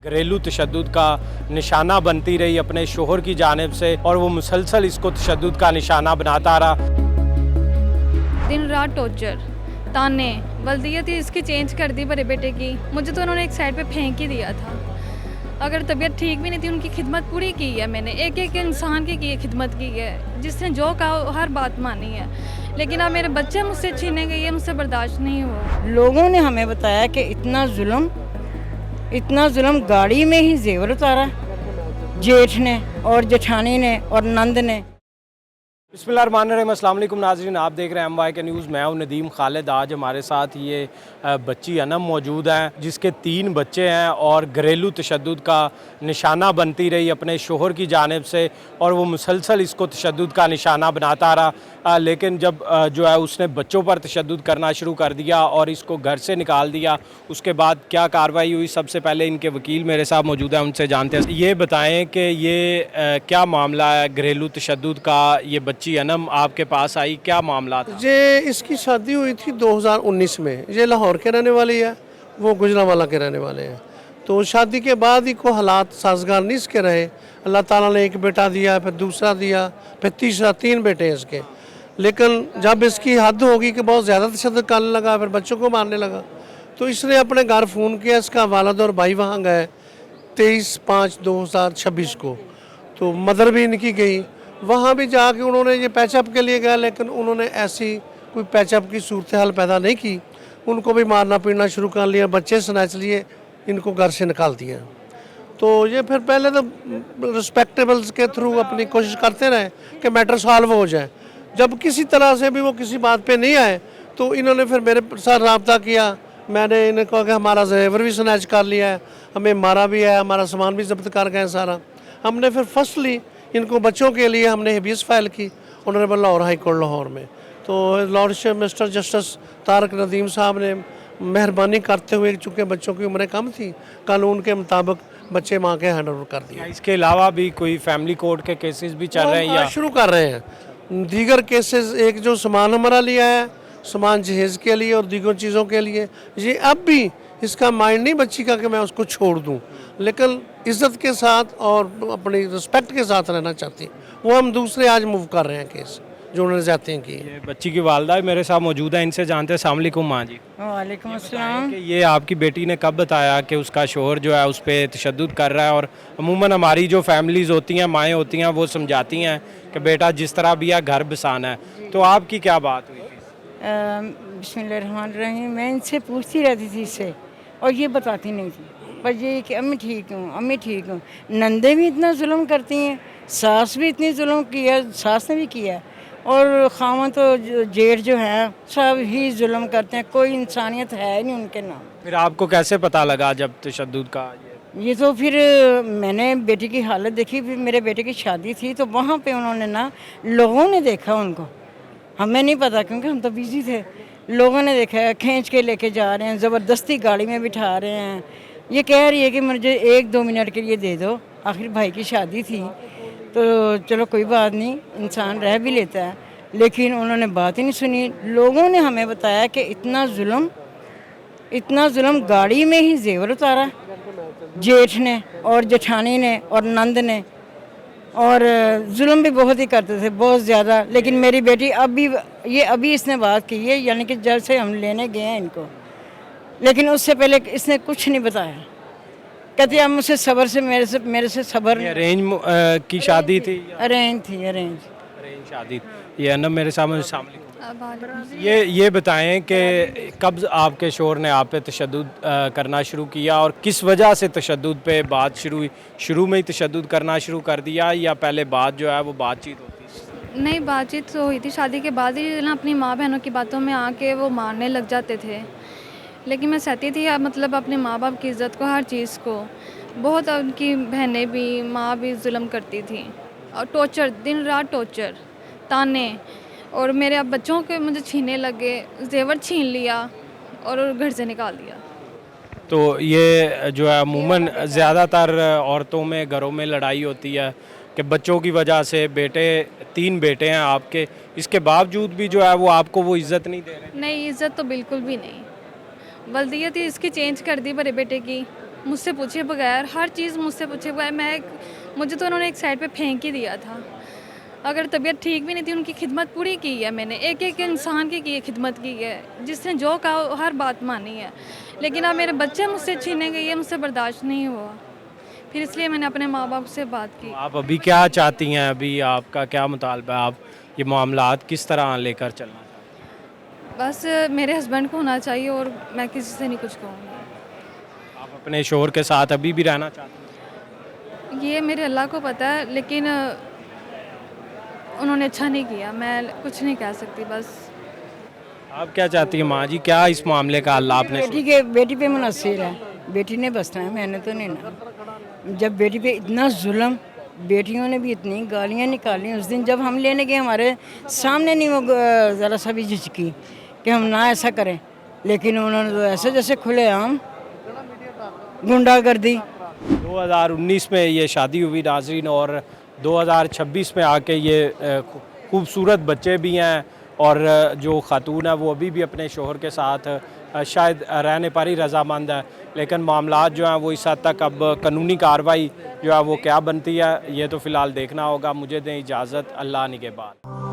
घरेलू तशद्दुद का निशाना बनती रही अपने शोहर की जानिब से और वो मुसलसल इसको तशद्दुद का निशाना बनाता रहा। दिन रात टॉर्चर, ताने, वल्दियत ही इसकी चेंज कर दी बड़े बेटे की। मुझे तो उन्होंने एक साइड पे फेंक ही दिया था। अगर तबीयत ठीक भी नहीं थी, उनकी खिदमत पूरी की है मैंने, एक एक इंसान की है, खिदमत की है। जिसने जो कहा हर बात मानी है, लेकिन अब मेरे बच्चे मुझसे छीने गए, ये मुझसे बर्दाश्त नहीं हुआ। लोगों ने हमें बताया कि इतना जुल्म गाड़ी में ही जेवर उतारा, जेठ ने और जेठानी ने और नंद ने। बिस्मिल्लाहिर्रहमानिर्रहीम, अस्सलाम वालेकुम नाज़रीन, आप देख रहे हैं MYK न्यूज़। मैं हूं नदीम खालिद। आज हमारे साथ ये बच्ची अनम मौजूद हैं जिसके 3 बच्चे हैं और घरेलू तशद्दुद का निशाना बनती रही अपने शोहर की जानिब से और वो मुसलसल इसको तशद्दुद का निशाना बनाता रहा। लेकिन जब जो है उसने बच्चों पर तशद्दुद करना शुरू कर दिया और इसको घर से निकाल दिया, उसके बाद क्या कार्रवाई हुई, सबसे पहले इनके वकील मेरे साथ मौजूद हैं, उनसे जानते हैं। ये बताएँ कि ये क्या मामला है घरेलू तशद्दुद का? ये बच्ची अनम आपके पास आई, क्या मामला था? ये इसकी शादी हुई थी 2019 में। ये लाहौर के रहने वाली है, वो गुजरांवाला के रहने वाले हैं। तो शादी के बाद ही को हालात साजगार नहीं इसके रहे। अल्लाह ताला ने एक बेटा दिया, फिर दूसरा दिया, फिर तीसरा, 3 बेटे हैं इसके। लेकिन जब इसकी हद होगी कि बहुत ज़्यादा तशद्दुद करने लगा, फिर बच्चों को मारने लगा, तो इसने अपने घर फ़ोन किया। इसका वालिद और भाई वहाँ गए 23/5/2026 को। तो मदर भी इनकी गई, वहाँ भी जाके उन्होंने ये पैचअप के लिए गया, लेकिन उन्होंने ऐसी कोई पैचअप की सूरत हाल पैदा नहीं की। उनको भी मारना पीटना शुरू कर लिया, बच्चे स्नैच लिए, इनको घर से निकाल दिया। तो ये फिर पहले तो रिस्पेक्टेबल्स के थ्रू अपनी कोशिश करते रहे कि मैटर सॉल्व हो जाए। जब किसी तरह से भी वो किसी बात पे नहीं आए, तो इन्होंने फिर मेरे साथ रब्ता किया। मैंने इन्हें कहा कि हमारा जेवर भी स्नैच कर लिया है, हमें मारा भी है, हमारा सामान भी जब्त कर गए सारा। हमने फिर फर्स्टली इनको बच्चों के लिए हमने हेबियस फाइल की honourable Lahore high court Lahore में। तो lordship mister justice Tariq Nadeem साहब ने मेहरबानी करते हुए, चूँकि बच्चों की उम्रें कम थी, कानून के मुताबिक बच्चे माँ के हैंड ओवर कर दिए। इसके अलावा भी कोई फैमिली कोर्ट के केसेस भी चल रहे हैं या शुरू कर रहे हैं दीगर केसेस? एक जो सामान हमारा लिया है, सामान जहेज़ के लिए और दीगर चीज़ों के लिए, ये अब भी इसका माइंड नहीं बच्ची का कि मैं उसको छोड़ दूं, लेकिन इज़्ज़त के साथ और अपनी रिस्पेक्ट के साथ रहना चाहती। वो हम दूसरे आज मूव कर रहे हैं केस जो उन्होंने जाते हैं कि ये बच्ची की वालदा मेरे साथ मौजूद है, इनसे जानते हैं। अस्सलाम वालेकुम माँ जी। वालेकुम अस्सलाम। कि ये आपकी बेटी ने कब बताया कि उसका शोहर जो है उस पर तशद्दुद कर रहा है? और अमूमन हमारी जो फैमिलीज़ होती हैं, माएँ होती हैं, वो समझाती हैं कि बेटा जिस तरह भी है घर बसाना है। तो आपकी क्या बात हुई? बिस्मिल्लाहिर्रहमानिर्रहीम। मैं इनसे पूछती रहती थी इससे, और ये बताती नहीं थी, पर ये कि अम्मी ठीक हूँ, अम्मी ठीक हूँ। नंदे भी इतना जुल्म करती हैं, सास भी इतनी जुल्म किया, सास ने भी किया, और खामन तो जेठ जो हैं सब ही जुल्म करते हैं। कोई इंसानियत है नहीं उनके नाम। फिर आपको कैसे पता लगा जब तशद्दुद का ये तो फिर मैंने बेटी की हालत देखी, फिर मेरे बेटे की शादी थी, तो वहाँ पे उन्होंने ना, लोगों ने देखा उनको, हमें नहीं पता क्योंकि हम तो बिजी थे। लोगों ने देखा, खींच के लेके जा रहे हैं, ज़बरदस्ती गाड़ी में बिठा रहे हैं। ये कह रही है कि मुझे 1-2 मिनट के लिए दे दो, आखिर भाई की शादी थी, तो चलो कोई बात नहीं, इंसान रह भी लेता है। लेकिन उन्होंने बात ही नहीं सुनी। लोगों ने हमें बताया कि इतना जुल्म गाड़ी में ही जेवर उतारा, जेठ ने और जेठानी ने और नंद ने, और जुल्म भी बहुत ही करते थे, बहुत ज़्यादा। लेकिन मेरी बेटी अभी इसने बात की है, यानी कि जब से हम लेने गए हैं इनको, लेकिन उससे पहले इसने कुछ नहीं बताया। कहती है मुझसे सब्र से, मेरे से सब्र नहीं। अरेंज की शादी थी? अरेंज थी, अरेंज शादी। ये अनम मेरे सामने। ये बताएं कि कब आपके शोहर ने आप पे तशद्दुद करना शुरू किया और किस वजह से तशद्दुद पे बात शुरू हुई? शुरू में ही तशद्दुद करना शुरू कर दिया या पहले बात जो है वो बातचीत होती? नहीं, बातचीत तो हुई थी, शादी के बाद ही ना अपनी माँ बहनों की बातों में आके वो मारने लग जाते थे। लेकिन मैं सहती थी, मतलब अपने माँ बाप की इज़्ज़त को, हर चीज़ को। बहुत उनकी बहनें भी, माँ भी जुल्म करती थी, और टॉर्चर, दिन रात टॉर्चर, ताने, और मेरे अब बच्चों के मुझे छीनने लगे, जेवर छीन लिया और घर से निकाल दिया। तो ये जो है अमूमन ज़्यादातर औरतों में घरों में लड़ाई होती है कि बच्चों की वजह से। 3 बेटे हैं आपके, इसके बावजूद भी जो है वो आपको वो इज़्ज़त नहीं दे रहे? नहीं, इज़्ज़त तो बिल्कुल भी नहीं। वल्दियत ही इसकी चेंज कर दी बड़े बेटे की। मुझसे पूछे बगैर, हर चीज़ मुझसे पूछे बगैर मुझे तो उन्होंने एक साइड पे फेंक ही दिया था। अगर तबीयत ठीक भी नहीं थी, उनकी खिदमत पूरी की है मैंने, एक एक इंसान की है, खिदमत की है, जिसने जो कहा हर बात मानी है। लेकिन अब मेरे बच्चे मुझसे छीने गए, ये मुझसे बर्दाश्त नहीं हुआ, फिर इसलिए मैंने अपने माँ बाप से बात की। आप अभी क्या चाहती हैं, अभी आपका क्या मुतालबा है, आप ये मामलात किस तरह लेकर चलना चाहती बस मेरे हस्बैंड को होना चाहिए और मैं किसी से नहीं कुछ कहूँगी। हैं? आप अपने शोहर के साथ अभी भी रहना चाहती हैं? ये मेरे अल्लाह को पता है, लेकिन उन्होंने अच्छा नहीं किया, मैं कुछ नहीं कह सकती। बस आप क्या चाहती हैं माँ जी, क्या इस मामले का हल आपने बेटी पे मुनसिर है, बेटी ने बसना है, मैंने तो नहीं ना। जब बेटी पे इतना जुल्म, बेटियों ने भी इतनी गालियाँ निकाली उस दिन जब हम लेने गए, हमारे सामने नहीं वो ज़रा सा भी झिझकी कि हम ना ऐसा करें, लेकिन उन्होंने तो ऐसे जैसे खुलेआम गुंडागर्दी। 2019 में ये शादी हुई नाज़रीन, और 2026 में आके ये खूबसूरत बच्चे भी हैं, और जो खातून है वो अभी भी अपने शोहर के साथ शायद रहने पर ही रज़ामंद है। लेकिन मामलात जो हैं वो इस हद तक अब कानूनी कार्रवाई जो है वो क्या बनती है, ये तो फ़िलहाल देखना होगा। मुझे दें इजाज़त, अल्लाह निगहबान।